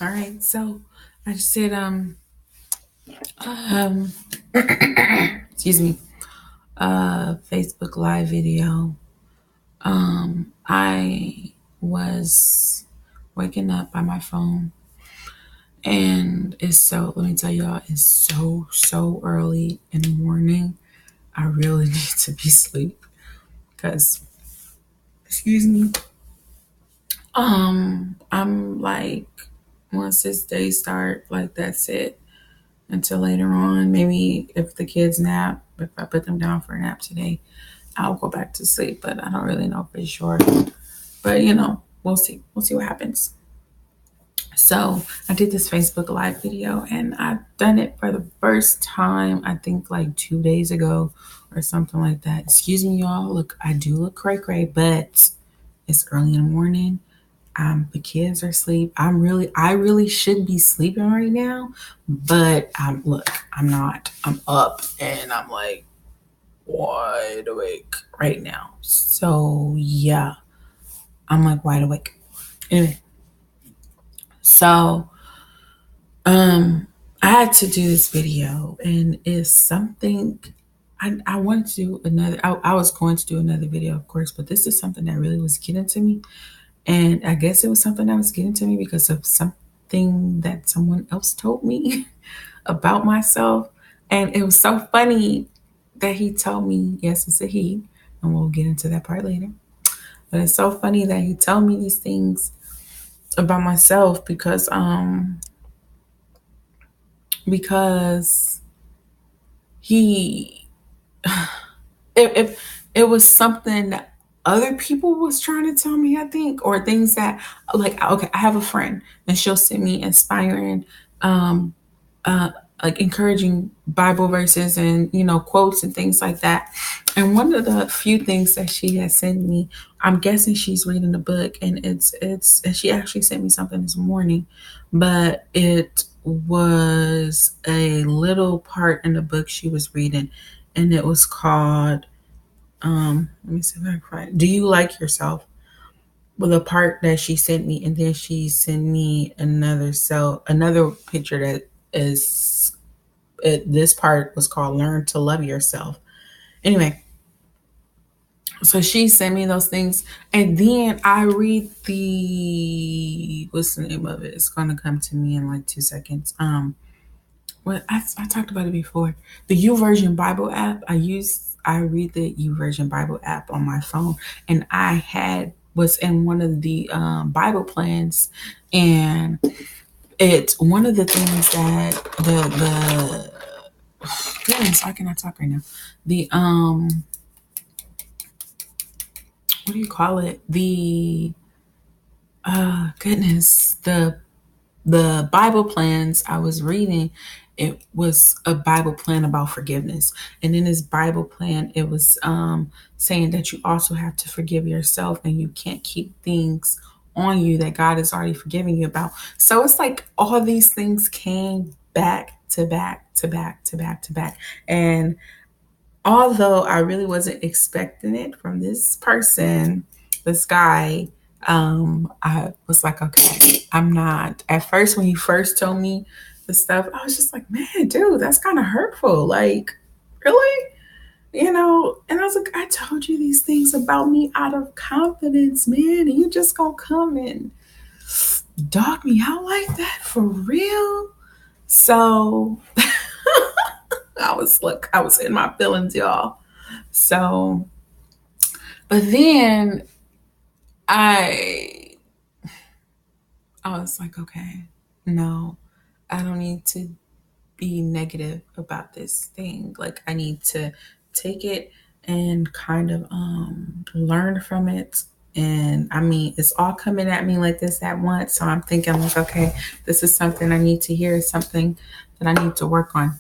All right, so I just did um excuse me, Facebook live video. I was waking up by my phone, and let me tell y'all, it's so early in the morning. I really need to be asleep because excuse me. I'm like, once this day start, like that's it until later on. Maybe if the kids nap, if I put them down for a nap today, I'll go back to sleep. But I don't really know for sure. But we'll see. We'll see what happens. So I did this Facebook Live video, and I've done it for the first time, I think like 2 days ago or something like that. Excuse me, y'all. Look, I do look cray, but it's early in the morning. The kids are asleep. I really should be sleeping right now, but look, I'm not. I'm up, and I'm like wide awake right now. So yeah, I'm like wide awake. Anyway, so I had to do this video, and it's something I wanted to do another. I was going to do another video, of course, but this is something that really was getting to me. And I guess it was something that was getting to me because of something that someone else told me about myself. And it was so funny that he told me, yes, it's a he, and we'll get into that part later. But it's so funny that he told me these things about myself because he if it was something that other people was trying to tell me, I think, or things that, like, okay, I have a friend and she'll send me inspiring, um, uh, like encouraging Bible verses and quotes and things like that. And one of the few things that she has sent me, I'm guessing she's reading the book, and and she actually sent me something this morning, but it was a little part in the book she was reading, and it was called let me see if I can find, Do You Like Yourself? With a part that she sent me, and then she sent me another picture that is this part was called Learn to Love Yourself. Anyway, so she sent me those things, and then I read the what's the name of it? It's gonna come to me in like 2 seconds. I talked about it before. The YouVersion Bible app. I read the YouVersion Bible app on my phone, and I had was in one of the Bible plans, and it's one of the things that the goodness, why can I talk right now? The what do you call it? The goodness, the Bible plans I was reading, it was a Bible plan about forgiveness. And in this Bible plan, it was saying that you also have to forgive yourself, and you can't keep things on you that God has already forgiven you about. So it's like all these things came back to back to back to back to back. And although I really wasn't expecting it from this person, this guy, I was like, okay, I'm not. At first, when he first told me the stuff, I was just like, man, dude, that's kind of hurtful. Like, really? And I was like, I told you these things about me out of confidence, man, and you just gonna come and dog me out like that for real? So I was in my feelings, y'all. So, but then I I was like, okay, no, I don't need to be negative about this thing. Like, I need to take it and kind of learn from it. And I mean, it's all coming at me like this at once. So I'm thinking like, okay, this is something I need to hear, something that I need to work on.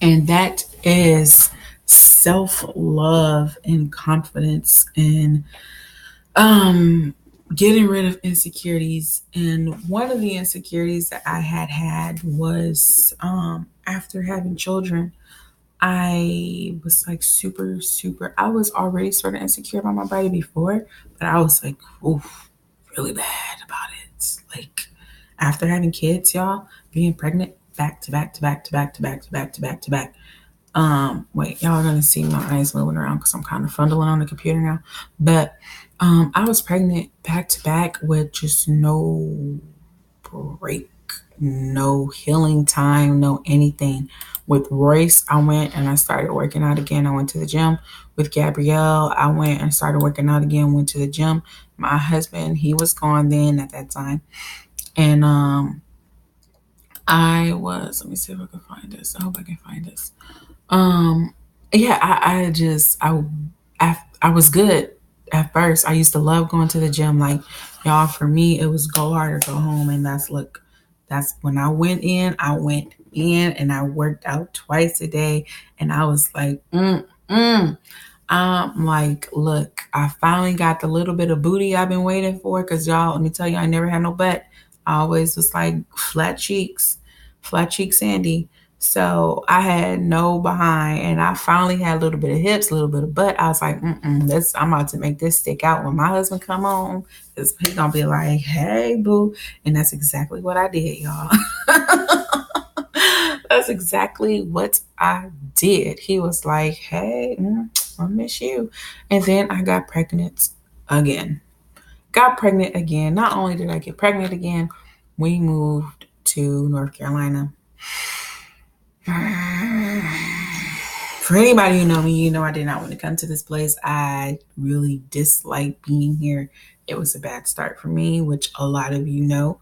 And that is self-love and confidence and getting rid of insecurities. And one of the insecurities that I had was after having children, I was like super, I was already sort of insecure about my body before, but I was like, oof, really bad about it. Like, After having kids, y'all, being pregnant back to back to back to back to back to back to back to back. Wait, y'all are gonna see my eyes moving around because I'm kind of fondling on the computer now. But I was pregnant back to back with just no break, no healing time, no anything. With Royce, I went and I started working out again. I went to the gym. With Gabrielle, I went and started working out again, went to the gym. My husband, he was gone then at that time. And let me see if I can find this. I hope I can find this. Um, yeah, I was good at first. I used to love going to the gym. Like, y'all, for me, it was go hard or go home. And that's when I went in and I worked out twice a day. And I was like, I'm like, look, I finally got the little bit of booty I've been waiting for. Cause y'all, let me tell you, I never had no butt. I always was like flat cheek Sandy. So I had no behind, and I finally had a little bit of hips, a little bit of butt. I was like, I'm about to make this stick out when my husband come home. Cause he's gonna be like, hey, boo. And that's exactly what I did, y'all. That's exactly what I did. He was like, hey, I miss you. And then I got pregnant again. Got pregnant again. Not only did I get pregnant again, we moved to North Carolina. For anybody who know me, you know I did not want to come to this place. I really dislike being here. It was a bad start for me, which a lot of you know.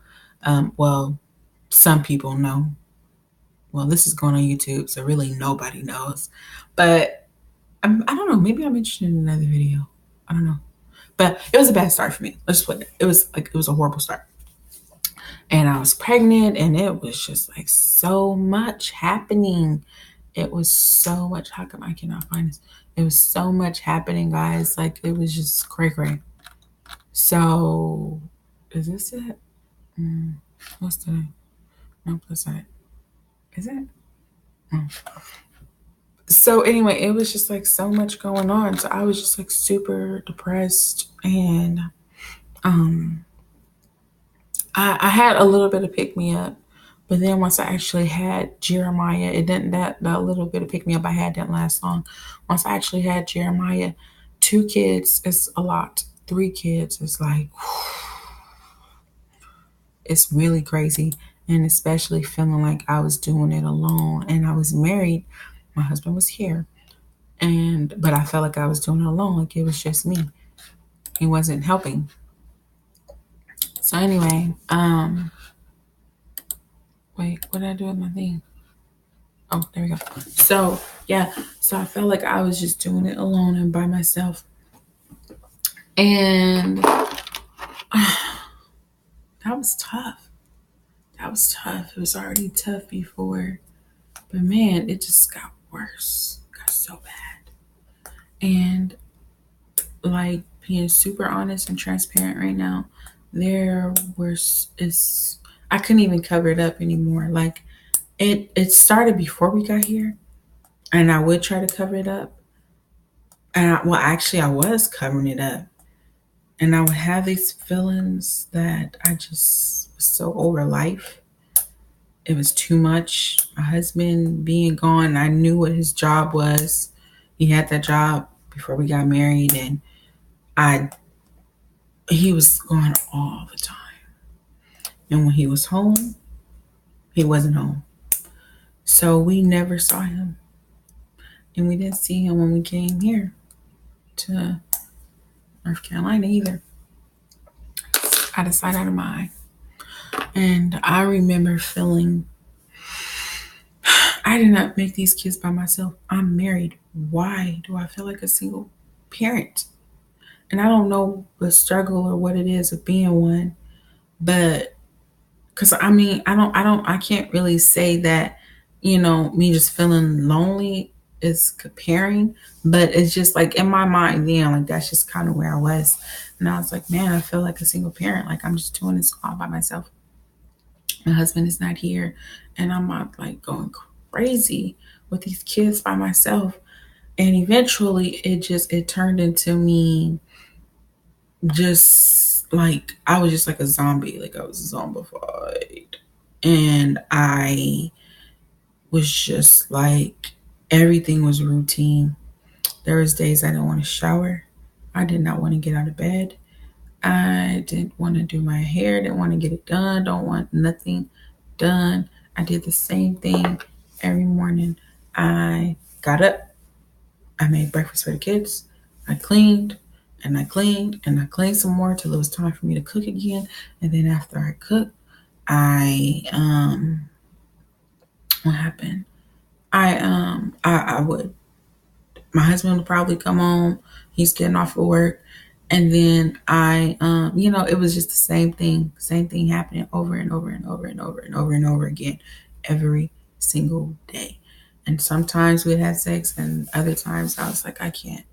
Well, some people know. Well, this is going on YouTube, so really nobody knows. But I don't know. Maybe I'm interested in another video. I don't know. But it was a bad start for me. Let's just put it. It was a horrible start. And I was pregnant, and it was just like so much happening. It was so much. How come I cannot find this? It was so much happening, guys. Like, it was just cray cray. So, is this it? What's the? Nope, that's not it. Is it? So anyway, it was just like so much going on. So I was just like super depressed, and um, I had a little bit of pick me up. But then once I actually had Jeremiah, it didn't that little bit of pick me up I had didn't last long. Once I actually had Jeremiah, 2 kids is a lot. 3 kids is like it's really crazy. And especially feeling like I was doing it alone and I was married. My husband was here. But I felt like I was doing it alone, like it was just me. He wasn't helping. So anyway, wait, what did I do with my thing? Oh, there we go. So yeah, so I felt like I was just doing it alone and by myself. And that was tough. That was tough. It was already tough before. But man, it just got worse. It got so bad. And like being super honest and transparent right now, I couldn't even cover it up anymore. Like it started before we got here, and I would try to cover it up. Actually, I was covering it up, and I would have these feelings that I just was so over life. It was too much. My husband being gone, I knew what his job was. He had that job before we got married, and I he was gone all the time. And when he was home, he wasn't home. So we never saw him. And we didn't see him when we came here to North Carolina either. Out of sight, out of mind. And I remember feeling, I did not make these kids by myself. I'm married. Why do I feel like a single parent? And I don't know the struggle or what it is of being one, but because I can't really say that, me just feeling lonely is comparing, but it's just like in my mind then, like that's just kind of where I was. And I was like, man, I feel like a single parent. Like I'm just doing this all by myself. My husband is not here, and I'm not like going crazy with these kids by myself. And eventually it turned into me just like I was just like a zombie, like I was zombified. And I was just like everything was routine. There was days I didn't want to shower. I did not want to get out of bed. I didn't want to do my hair, didn't want to get it done, don't want nothing done. I did the same thing every morning. I got up, I made breakfast for the kids, I cleaned, and I cleaned, and I cleaned some more till it was time for me to cook again. And then after I cooked, I what happened? I would my husband would probably come home. He's getting off of work. And then it was just the same thing happening over and over and over and over and over and over again every single day. And sometimes we'd have sex, and other times I was like, I can't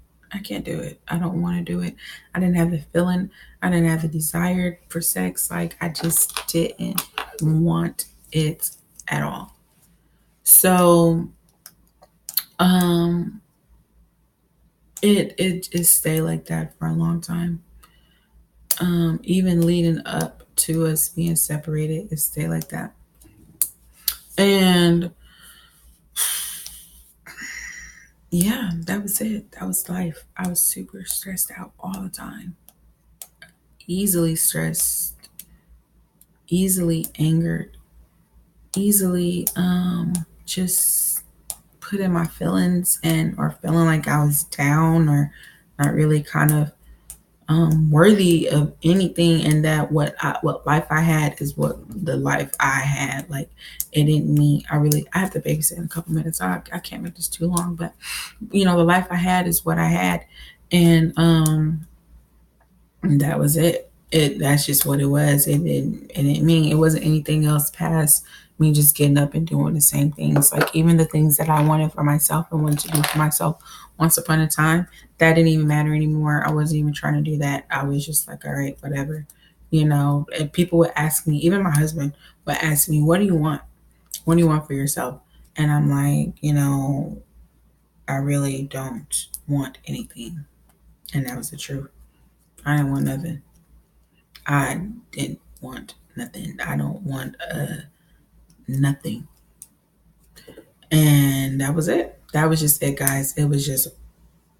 do it. I don't want to do it. I didn't have the feeling. I didn't have the desire for sex. Like, I just didn't want it at all. So, um, it stayed like that for a long time. Even leading up to us being separated, it stayed like that. And yeah, that was it. That was life. I was super stressed out all the time, easily stressed, easily angered, easily just put in my feelings and or feeling like I was down or not really kind of worthy of anything, and that what life I had is what the life I had. Like, it didn't mean I have to babysit in a couple minutes. I can't make this too long, but the life I had is what I had, and that was it. That's just what it was. It didn't mean it wasn't anything else past me just getting up and doing the same things. Like, even the things that I wanted for myself and wanted to do for myself once upon a time, that didn't even matter anymore. I wasn't even trying to do that. I was just like, all right, whatever. And people would ask me, even my husband would ask me, what do you want? What do you want for yourself? And I'm like, I really don't want anything. And that was the truth. I didn't want nothing. I didn't want nothing. I don't want nothing. And that was it. That was just it, guys. It was just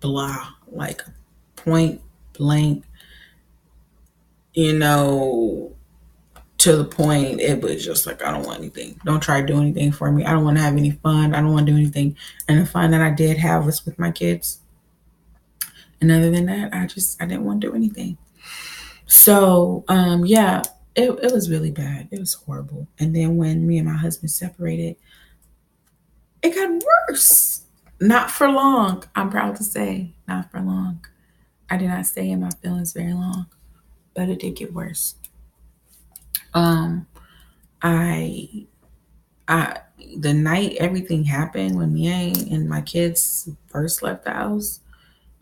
blah, like point blank, you know, to the point. It was just like, I don't want anything. Don't try to do anything for me. I don't want to have any fun. I don't want to do anything. And the fun that I did have was with my kids. And other than that, I didn't want to do anything. So, yeah, it was really bad. It was horrible. And then when me and my husband separated, it got worse. Not for long. I'm proud to say, not for long. I did not stay in my feelings very long, but it did get worse. Um, I, I, the night everything happened when me and my kids first left the house.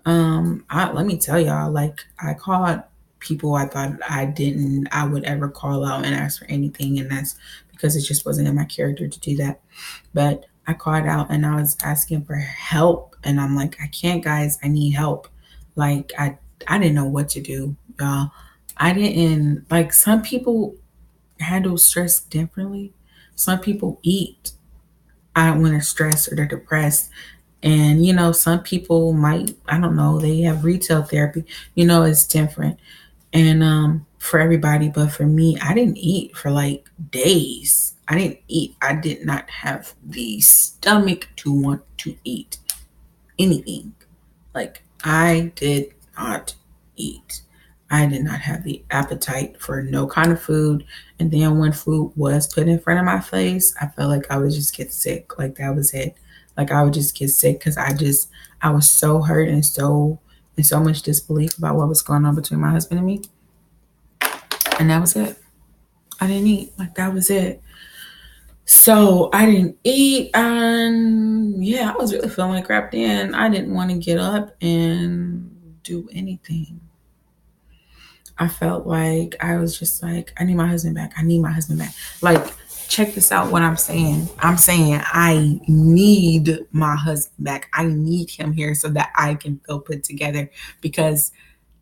Let me tell y'all, like, I called people I thought I would ever call out and ask for anything, and that's because it just wasn't in my character to do that. But I called out and I was asking for help, and I'm like, I can't, guys, I need help. Like, I didn't know what to do, y'all. I didn't like some people handle stress differently. Some people eat when they're stressed or they're depressed. And, some people might, I don't know, they have retail therapy. It's different. And for everybody, but for me, I didn't eat for like days. I didn't eat. I did not have the stomach to want to eat anything. Like, I did not eat. I did not have the appetite for no kind of food. And then when food was put in front of my face, I felt like I would just get sick. Like, that was it. Like, I would just get sick because I was so hurt and so in so much disbelief about what was going on between my husband and me. And that was it. I didn't eat. Like, that was it. So I didn't eat, and yeah, I was really feeling like crap then. I didn't want to get up and do anything. I felt like I was just like, I need my husband back. I need my husband back. Like, check this out what I'm saying. I'm saying I need my husband back. I need him here so that I can feel put together, because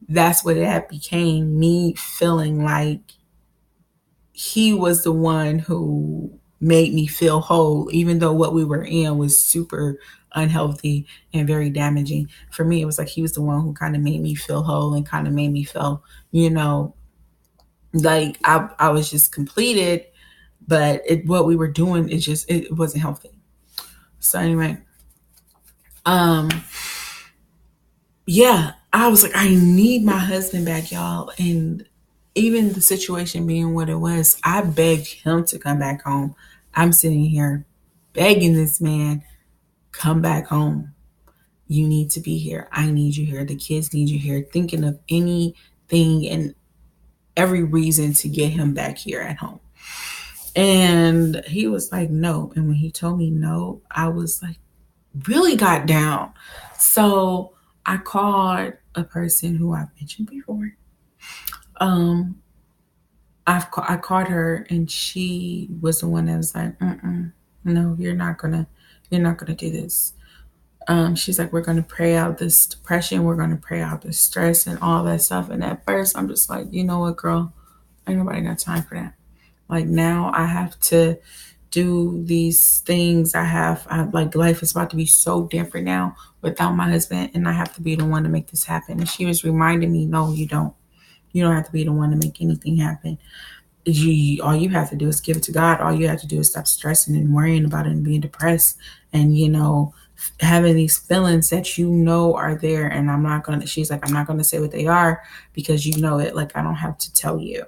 that's what that became, me feeling like he was the one who made me feel whole, even though what we were in was super unhealthy and very damaging. For me, it was like he was the one who kind of made me feel whole and kind of made me feel, you know, like I was just completed, but what we were doing, it wasn't healthy. So anyway, um, yeah, I was like, I need my husband back, y'all. And even the situation being what it was, I begged him to come back home. I'm sitting here begging this man, come back home. You need to be here. I need you here. The kids need you here. Thinking of anything and every reason to get him back here at home. And he was like, no. And when he told me no, I was like, really got down. So I called a person who I've mentioned before. Um, I called her, and she was the one that was like, no, you're not gonna do this. She's like, we're gonna pray out this depression, we're gonna pray out the stress and all that stuff. And at first, I'm just like, you know what, girl, ain't nobody got time for that. Like now, I have to do these things. Like life is about to be so different now without my husband, and I have to be the one to make this happen. And she was reminding me, no, you don't. You don't have to be the one to make anything happen. All you have to do is give it to God. All you have to do is stop stressing and worrying about it and being depressed and, having these feelings that are there. And she's like, I'm not going to say what they are because you know it. Like, I don't have to tell you.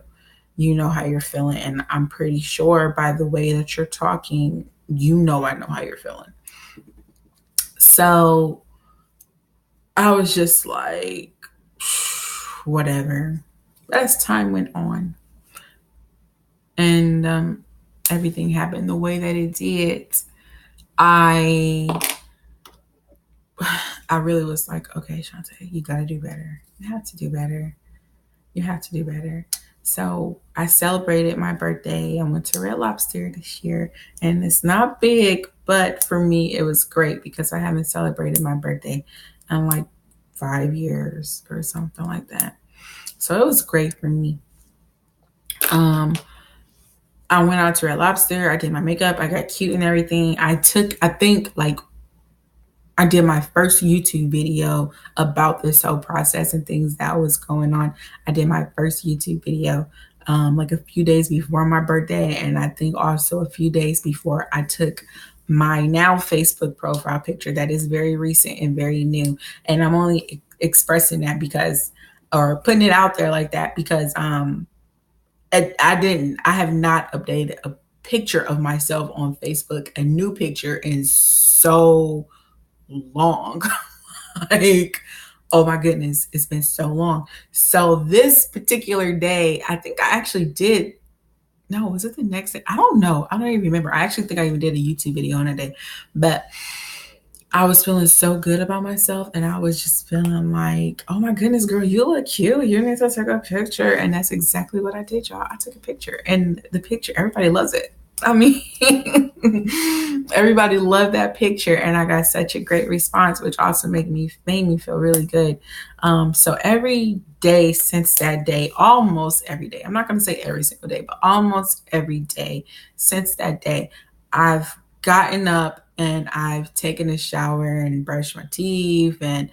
You know how you're feeling. And I'm pretty sure by the way that you're talking, I know how you're feeling. So I was just like, whatever. As time went on, and everything happened the way that it did, I I really was like, okay, Shantae, you got to do better. You have to do better. You have to do better. So I celebrated my birthday. I went to Red Lobster this year, and it's not big, but for me, it was great because I haven't celebrated my birthday in like 5 years or something like that. So it was great for me. Um, I went out to Red Lobster. I did my makeup. I got cute and everything. I think like I did my first YouTube video about this whole process and things that was going on. I did my first YouTube video like a few days before my birthday. And I think also a few days before I took my now Facebook profile picture that is very recent and very new. And I'm only expressing that or putting it out there like that because I have not updated a picture of myself on Facebook, a new picture in so long. Like, oh my goodness, it's been so long. So this particular day, I think I actually did. No, was it the next day? I don't know. I don't even remember. I actually think I even did a YouTube video on that day, but I was feeling so good about myself, and I was just feeling like, oh my goodness, girl, you look cute. You need to take a picture. And that's exactly what I did, y'all. I took a picture, and the picture, everybody loves it. I mean, everybody loved that picture, and I got such a great response, which also made me feel really good. So every day since that day, almost every day, I'm not going to say every single day, but almost every day since that day, I've gotten up and I've taken a shower and brushed my teeth and,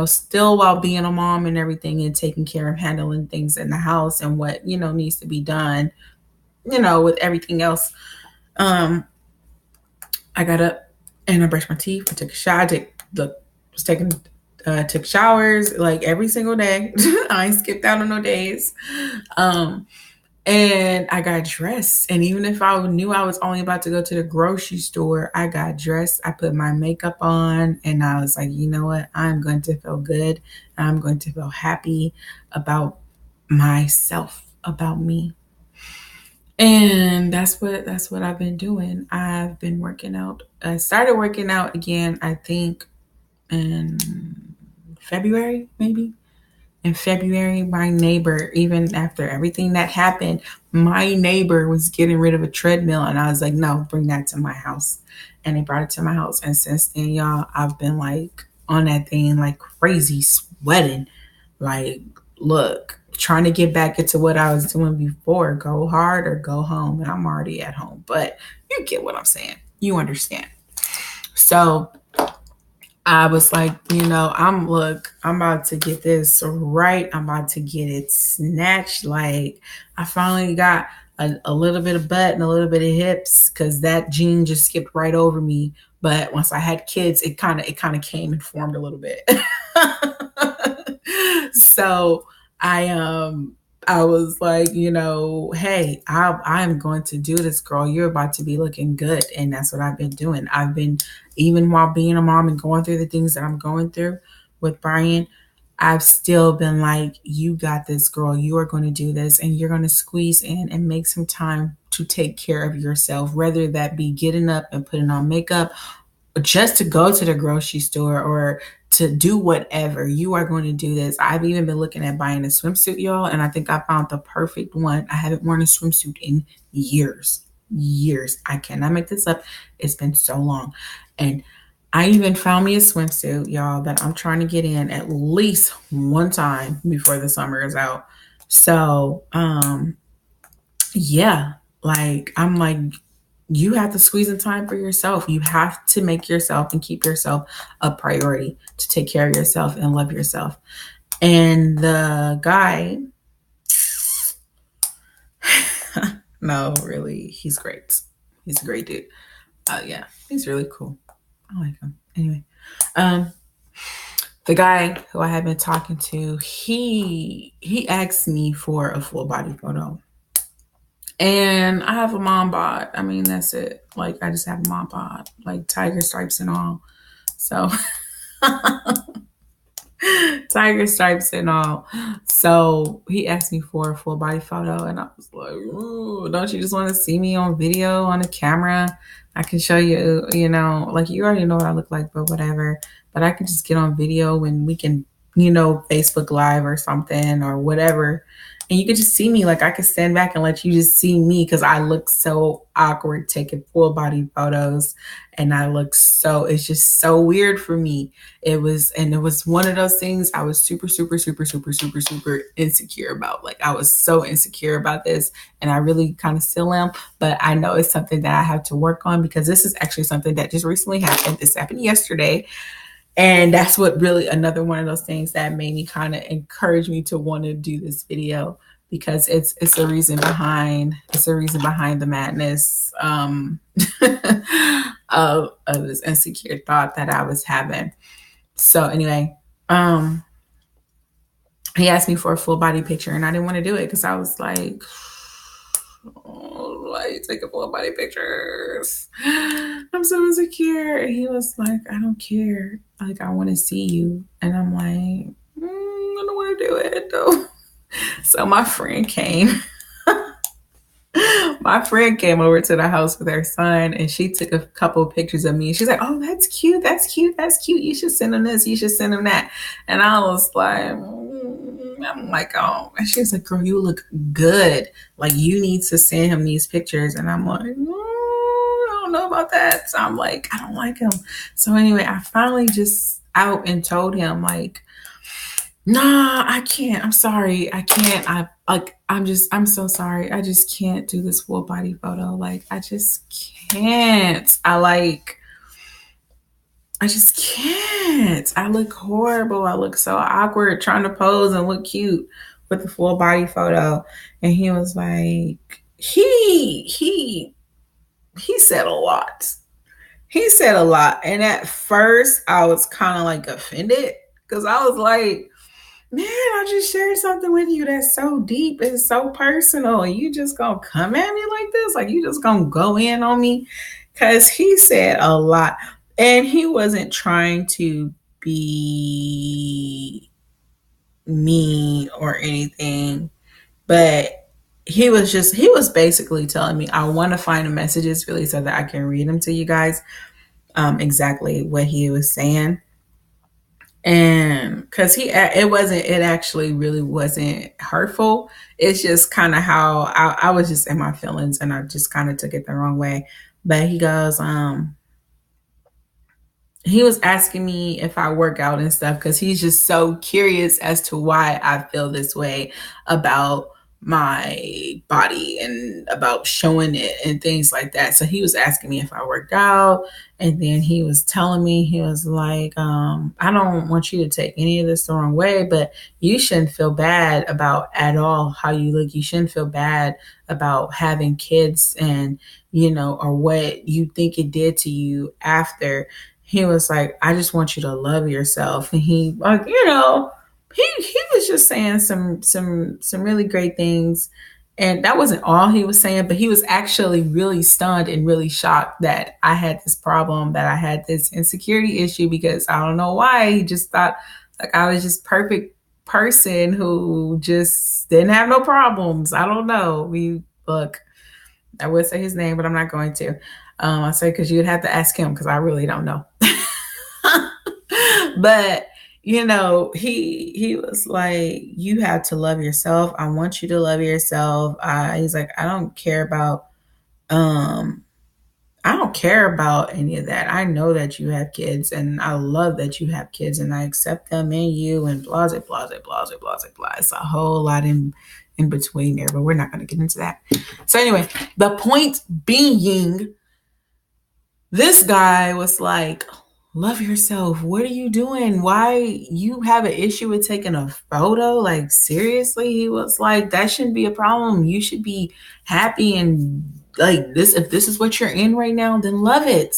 still while being a mom and everything and taking care of handling things in the house and what, needs to be done, with everything else. I got up and I brushed my teeth. I took a shower. Took showers like every single day. I ain't skipped out on no days. And I got dressed. And even if I knew I was only about to go to the grocery store, I got dressed. I put my makeup on and I was like, you know what? I'm going to feel good. I'm going to feel happy about myself, about me. And that's what I've been doing. I've been working out. I started working out again, I think in February, maybe. In February, my neighbor, even after everything that happened, my neighbor was getting rid of a treadmill. And I was like, no, bring that to my house. And they brought it to my house. And since then, y'all, I've been like on that thing like crazy, sweating Like, look, trying to get back into what I was doing before, go hard or go home. And I'm already at home, but you get what I'm saying. You understand. So I was like, I'm about to get this right. I'm about to get it snatched. Like, I finally got a little bit of butt and a little bit of hips because that gene just skipped right over me. But once I had kids, it kind of came and formed a little bit. So I was like, hey, I'm going to do this, girl. You're about to be looking good. And that's what I've been doing. I've been, even while being a mom and going through the things that I'm going through with Brian, I've still been like, you got this, girl. You are going to do this, and you're going to squeeze in and make some time to take care of yourself, whether that be getting up and putting on makeup, just to go to the grocery store or to do whatever. You are going to do this. I've even been looking at buying a swimsuit, y'all, and I think I found the perfect one. I haven't worn a swimsuit in years. Years. I cannot make this up. It's been so long. And I even found me a swimsuit, y'all, that I'm trying to get in at least one time before the summer is out. So, yeah, like, I'm like, you have to squeeze in time for yourself. You have to make yourself and keep yourself a priority to take care of yourself and love yourself. And the guy, no, really, he's great. He's a great dude. Yeah, he's really cool. I like him. Anyway, um, the guy who I have been talking to, he asked me for a full body photo. And I have a mom bod. I mean, that's it. Like, I just have a mom bod, like tiger stripes and all. So, tiger stripes and all. So, he asked me for a full body photo, and I was like, ooh, don't you just want to see me on video, on a camera? I can show you, like, you already know what I look like, but whatever. But I can just get on video and we can, Facebook Live or something or whatever. And you could just see me. Like, I could stand back and let you just see me because I look so awkward taking full body photos. And it's just so weird for me. It was one of those things I was super, super, super, super, super, super insecure about. Like, I was so insecure about this, and I really kind of still am. But I know it's something that I have to work on because this is actually something that just recently happened. This happened yesterday. And that's what really another one of those things that made me kind of encourage me to want to do this video, because it's a reason behind the madness of this insecure thought that I was having. So anyway, he asked me for a full body picture, and I didn't want to do it because I was like, oh, why are you taking full body pictures? I'm so insecure. And he was like, I don't care. Like, I want to see you. And I'm like, I don't want to do it though. So my friend came. My friend came over to the house with her son, and she took a couple of pictures of me. And she's like, oh, that's cute. That's cute. That's cute. You should send him this. You should send him that. And I was like, I'm like, oh. And she was like, girl, you look good. Like, you need to send him these pictures. And I'm like, I don't know about that. So I'm like, I don't like him. So anyway, I finally just out and told him, like, nah, I can't. I'm sorry. I can't. I'm so sorry. I just can't do this full body photo. Like, I just can't. I just can't. I look horrible. I look so awkward trying to pose and look cute with the full body photo. And he was like, he said a lot. He said a lot. And at first I was kind of like offended because I was like, man, I just shared something with you that's so deep and so personal. And you just gonna come at me like this? Like, you just gonna go in on me? Because he said a lot. And he wasn't trying to be mean or anything, but he was basically telling me, I want to find the messages really so that I can read them to you guys, exactly what he was saying. And because it actually really wasn't hurtful. It's just kind of how I was just in my feelings, and I just kind of took it the wrong way. But he goes, he was asking me if I work out and stuff because he's just so curious as to why I feel this way about my body and about showing it and things like that. So he was asking me if I worked out, and then he was telling me, he was like, I don't want you to take any of this the wrong way, but you shouldn't feel bad about at all how you look. You shouldn't feel bad about having kids and, or what you think it did to you after. He was like, I just want you to love yourself. And he, like, he was just saying some really great things. And that wasn't all he was saying, but he was actually really stunned and really shocked that I had this problem, that I had this insecurity issue, because I don't know why. He just thought like I was just perfect person who just didn't have no problems. I don't know. We look, I would say his name, but I'm not going to. I say because you'd have to ask him because I really don't know. But he was like, you have to love yourself. I want you to love yourself. He's like, um I don't care about any of that. I know that you have kids, and I love that you have kids, and I accept them in you, and blah blah blah blah blah blah blah. It's a whole lot in between there, but we're not going to get into that. So anyway, the point being, this guy was like, love yourself. What are you doing? Why you have an issue with taking a photo? Like, seriously? He was like, that shouldn't be a problem. You should be happy, and like this, if this is what you're in right now, then love it.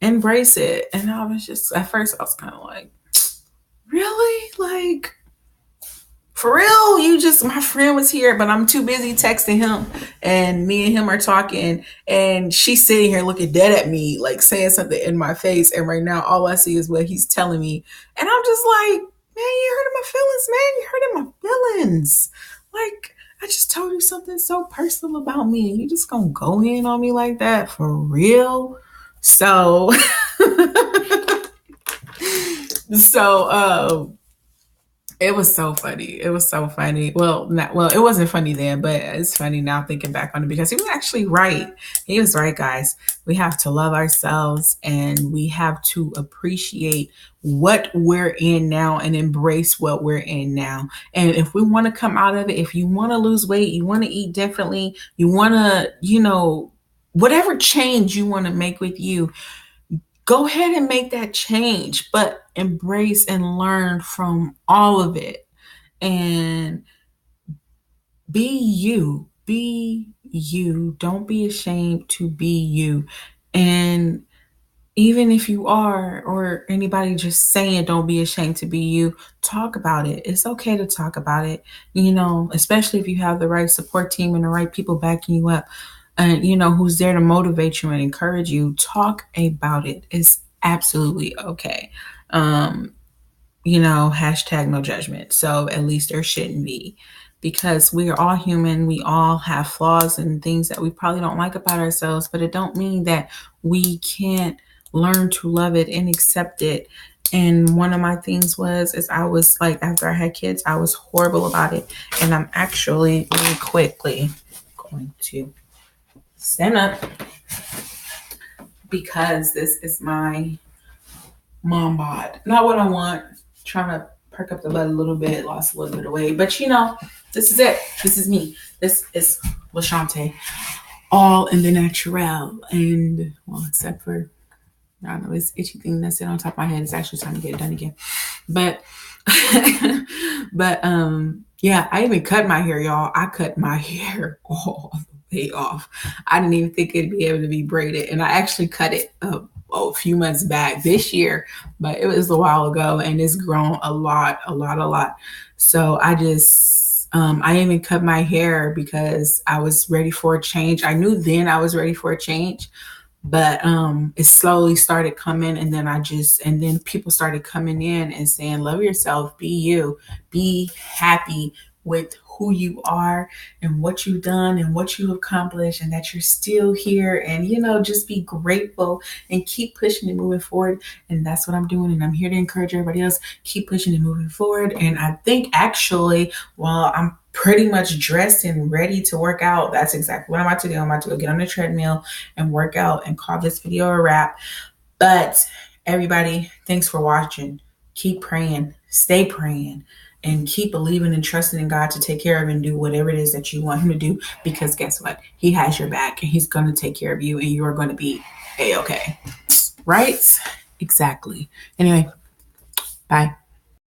Embrace it. And I was just, at first I was kind of like, really? Like, for real? My friend was here, but I'm too busy texting him, and me and him are talking, and she's sitting here looking dead at me, like saying something in my face. And right now, all I see is what he's telling me. And I'm just like, man, you hurting my feelings, man. You hurting my feelings. Like, I just told you something so personal about me, and you just gonna go in on me like that? For real? So, so, it was so funny. It was so funny. It wasn't funny then, but it's funny now thinking back on it, because he was actually right. He was right, guys. We have to love ourselves, and we have to appreciate what we're in now and embrace what we're in now. And if we want to come out of it, if you want to lose weight, you want to eat differently, you want to, whatever change you want to make with you, go ahead and make that change, but embrace and learn from all of it, and be you. Be you. Don't be ashamed to be you. And even if you are, or anybody just saying don't be ashamed to be you, talk about it. It's okay to talk about it, especially if you have the right support team and the right people backing you up, and who's there to motivate you and encourage you. Talk about it. It's absolutely okay. Hashtag no judgment. So at least there shouldn't be, because we are all human. We all have flaws and things that we probably don't like about ourselves, but it don't mean that we can't learn to love it and accept it. And one of my things is I was like, after I had kids, I was horrible about it. And I'm actually really quickly going to stand up, because this is my mom bod. Not what I want. Trying to perk up the butt a little bit, lost a little bit of weight. But this is it. This is me. This is LaShante. All in the natural. And, well, except for, I don't know, this itchy thing that's sitting on top of my head. It's actually time to get it done again. But, yeah, I even cut my hair, y'all. I cut my hair all the way off. I didn't even think it'd be able to be braided. And I actually cut it a few months back this year, but it was a while ago, and it's grown a lot. So I even cut my hair because I was ready for a change. I knew then I was ready for a change, but it slowly started coming, and then people started coming in and saying, love yourself, be you, be happy with who you are and what you've done and what you accomplished, and that you're still here, and just be grateful and keep pushing and moving forward. And that's what I'm doing, and I'm here to encourage everybody else, keep pushing and moving forward. And I think actually, while I'm pretty much dressed and ready to work out, that's exactly what I'm about to do. I'm about to go get on the treadmill and work out and call this video a wrap. But Everybody, thanks for watching. Keep praying, stay praying, and keep believing and trusting in God to take care of and do whatever it is that you want Him to do. Because guess what? He has your back and He's going to take care of you and you are going to be A-okay. Right? Exactly. Anyway, bye.